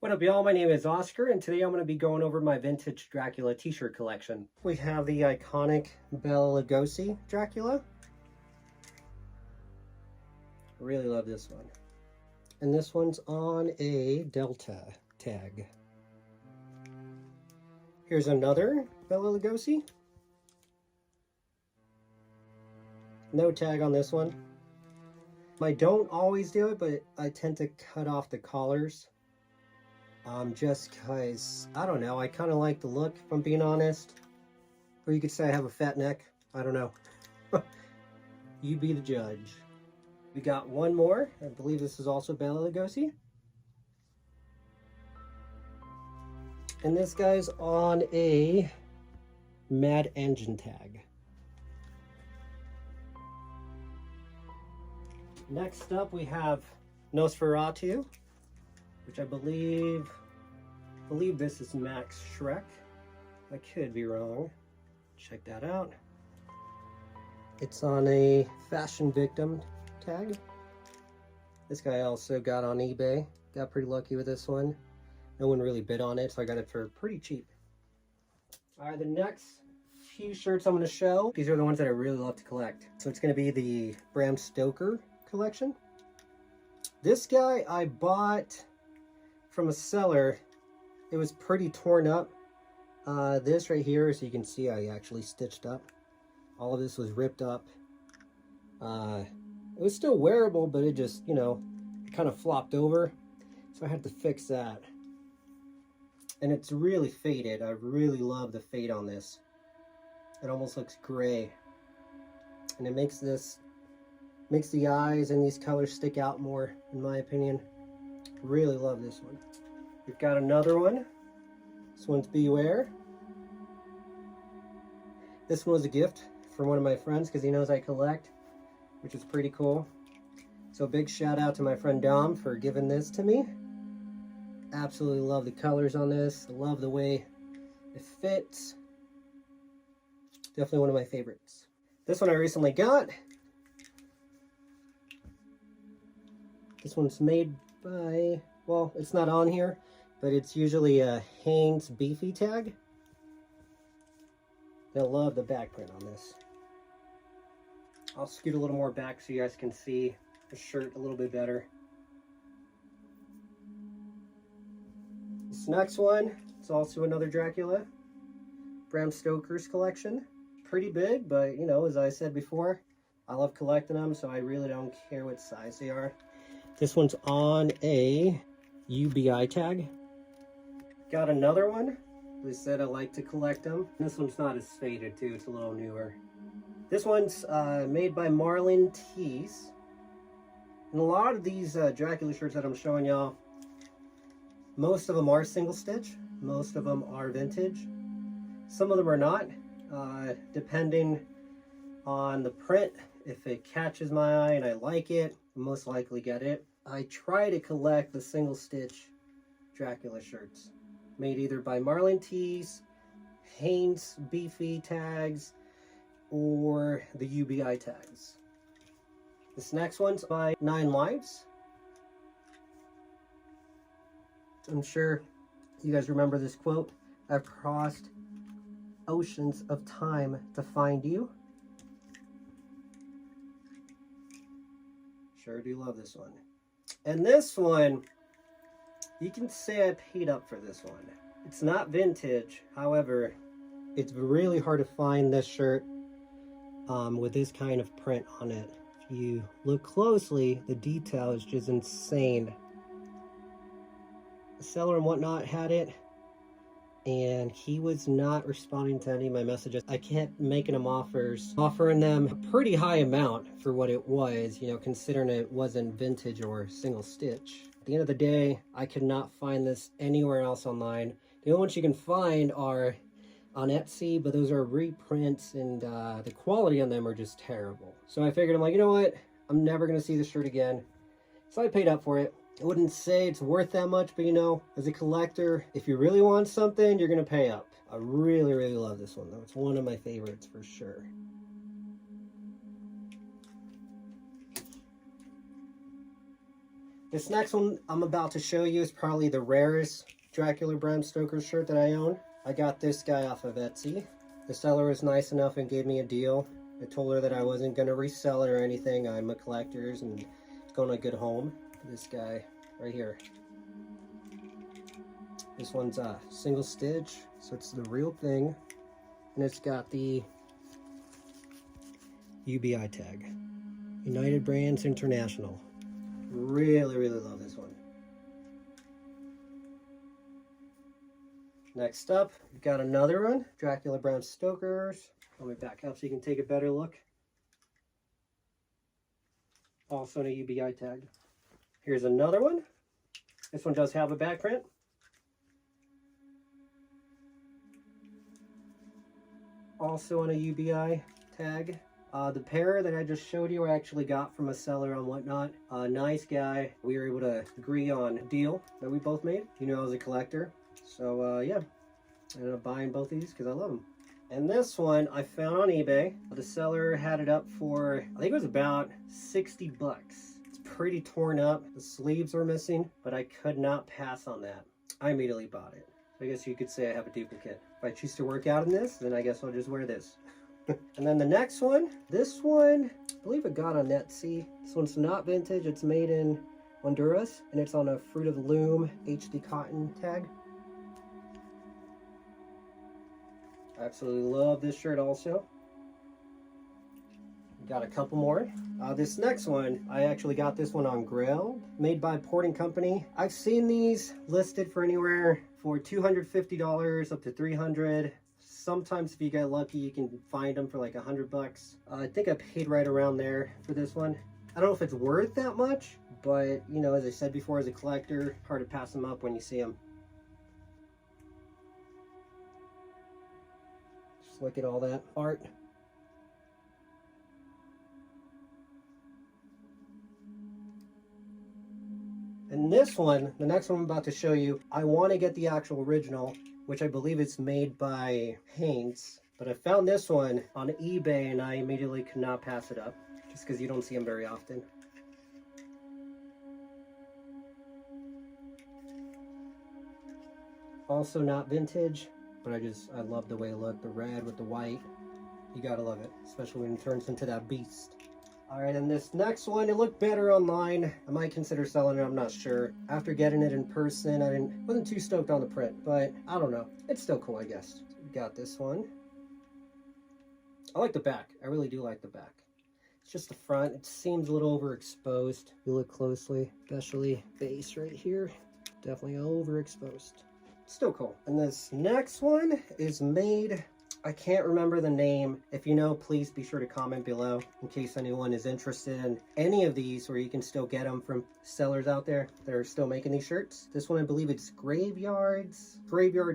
What up, y'all? My name is Oscar, and today I'm going to be going over my vintage Dracula t-shirt collection. We have the iconic Bela Lugosi Dracula. I really love this one. And this one's on a Delta tag. Here's another Bela Lugosi. No tag on this one. I don't always do it, but I tend to cut off the collars. Just because, I don't know, I kind of like the look, if I'm being honest. Or you could say I have a fat neck. I don't know. You be the judge. We got one more. I believe this is also Bela Lugosi. And this guy's on a Mad Engine tag. Next up we have Nosferatu, which I believe this is Max Schreck. I could be wrong. Check that out. It's on a Fashion Victim tag. This guy also got on eBay. Got pretty lucky with this one. No one really bid on it, so I got it for pretty cheap. All right, the next few shirts I'm going to show, these are the ones that I really love to collect. So it's going to be the Bram Stoker collection. This guy I bought from a seller. It was pretty torn up. This right here, as you can see, I actually stitched up. All of this was ripped up. It was still wearable, but it just, you know, kind of flopped over. So I had to fix that. And it's really faded. I really love the fade on this. It almost looks gray. And it makes the eyes and these colors stick out more, in my opinion. Really love this one. We've got another one. This one's Beware. This one was a gift from one of my friends because he knows I collect, which is pretty cool. So big shout out to my friend Dom for giving this to me. Absolutely love the colors on this. I love the way it fits. Definitely one of my favorites. This one I recently got. This one's made by, well, it's not on here, but it's usually a Hanes Beefy tag. I love the back print on this. I'll scoot a little more back so you guys can see the shirt a little bit better. This next one, it's also another Dracula. Bram Stoker's collection. Pretty big, but you know, as I said before, I love collecting them, so I really don't care what size they are. This one's on a UBI tag. Got another one. They said I like to collect them. This one's not as faded too, it's a little newer. This one's made by Marlin Tees. And a lot of these Dracula shirts that I'm showing y'all, most of them are single stitch. Most of them are vintage. Some of them are not, depending on the print. If it catches my eye and I like it, I'll most likely get it. I try to collect the single stitch Dracula shirts made either by Marlin Tees, Hanes Beefy tags, or the UBI tags. This next one's by 9 Lives. I'm sure you guys remember this quote. I've crossed oceans of time to find you. Sure do love this one. And this one, you can say I paid up for this one. It's not vintage, however, it's really hard to find this shirt with this kind of print on it. If you look closely, the detail is just insane. The seller and whatnot had it, and he was not responding to any of my messages. I kept making him offering them a pretty high amount for what it was, you know, considering it wasn't vintage or single stitch. At the end of the day, I could not find this anywhere else online. The only ones you can find are on Etsy, but those are reprints, and the quality on them are just terrible. So I figured, I'm like, you know what? I'm never gonna see this shirt again. So I paid up for it. I wouldn't say it's worth that much, but you know, as a collector, if you really want something, you're gonna pay up. I really, really love this one though. It's one of my favorites for sure. This next one I'm about to show you is probably the rarest Dracula Bram Stoker shirt that I own. I got this guy off of Etsy. The seller was nice enough and gave me a deal. I told her that I wasn't going to resell it or anything. I'm a collector and it's going to a good home. This guy right here. This one's a single stitch, so it's the real thing. And it's got the UBI tag. United Brands International. Really, really love this one. Next up, we've got another one. Dracula Bram Stokers. Let me back up so you can take a better look. Also on a UBI tag. Here's another one. This one does have a back print. Also on a UBI tag. The pair that I just showed you I actually got from a seller on Whatnot. Nice guy. We were able to agree on a deal that we both made. You know, I was a collector. So yeah, I ended up buying both of these because I love them. And this one I found on eBay. The seller had it up for, I think it was about 60 bucks. It's pretty torn up. The sleeves are missing, but I could not pass on that. I immediately bought it. I guess you could say I have a duplicate. If I choose to work out in this, then I guess I'll just wear this. And then the next one, this one, I believe it got on Etsy. This one's not vintage. It's made in Honduras, and it's on a Fruit of the Loom HD cotton tag. I absolutely love this shirt also. Got a couple more. This next one, I actually got this one on Grail, made by Port & Company. I've seen these listed for anywhere for $250 up to $300. Sometimes if you get lucky, you can find them for like $100. I think I paid right around there for this one. I don't know if it's worth that much, but you know, as I said before, as a collector, hard to pass them up when you see them. Just look at all that art. And this one, the next one I'm about to show you, I want to get the actual original, which I believe it's made by Haynes. But I found this one on eBay and I immediately could not pass it up, just because you don't see them very often. Also not vintage, but I love the way it looked, the red with the white. You gotta love it, especially when it turns into that beast. Alright, and this next one, it looked better online. I might consider selling it, I'm not sure. After getting it in person, I wasn't too stoked on the print, but I don't know. It's still cool, I guess. So we got this one. I like the back. I really do like the back. It's just the front. It seems a little overexposed. If you look closely, especially base right here. Definitely overexposed. Still cool. And this next one is made... I can't remember the name. If you know, please be sure to comment below in case anyone is interested in any of these, or you can still get them from sellers out there that are still making these shirts. This one, I believe it's Graveyards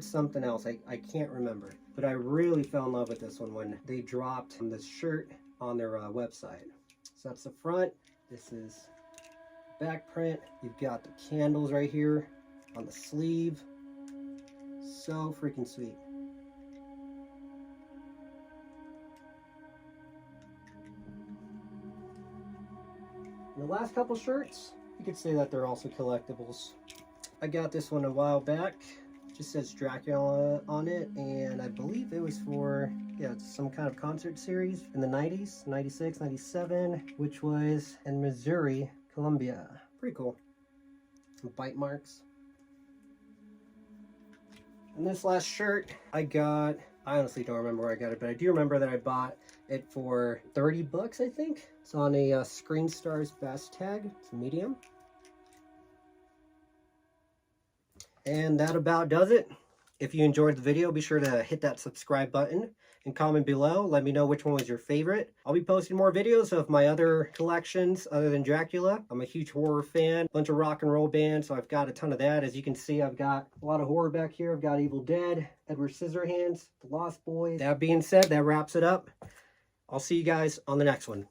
something else. I can't remember. But I really fell in love with this one when they dropped this shirt on their website. So that's the front. This is back print. You've got the candles right here on the sleeve. So freaking sweet. And the last couple shirts, you could say that they're also collectibles. I got this one a while back. It just says Dracula on it, and I believe it was for, yeah, some kind of concert series in the 90s, 96, 97, which was in Missouri, Columbia. Pretty cool. Some bite marks. And this last shirt I got, I honestly don't remember where I got it, but I do remember that I bought it for 30 bucks, I think. It's on a Screen Stars Best tag. It's a medium. And that about does it. If you enjoyed the video, be sure to hit that subscribe button and comment below. Let me know which one was your favorite. I'll be posting more videos of my other collections other than Dracula. I'm a huge horror fan, bunch of rock and roll bands, so I've got a ton of that. As you can see, I've got a lot of horror back here. I've got Evil Dead, Edward Scissorhands, The Lost Boys. That being said, that wraps it up. I'll see you guys on the next one.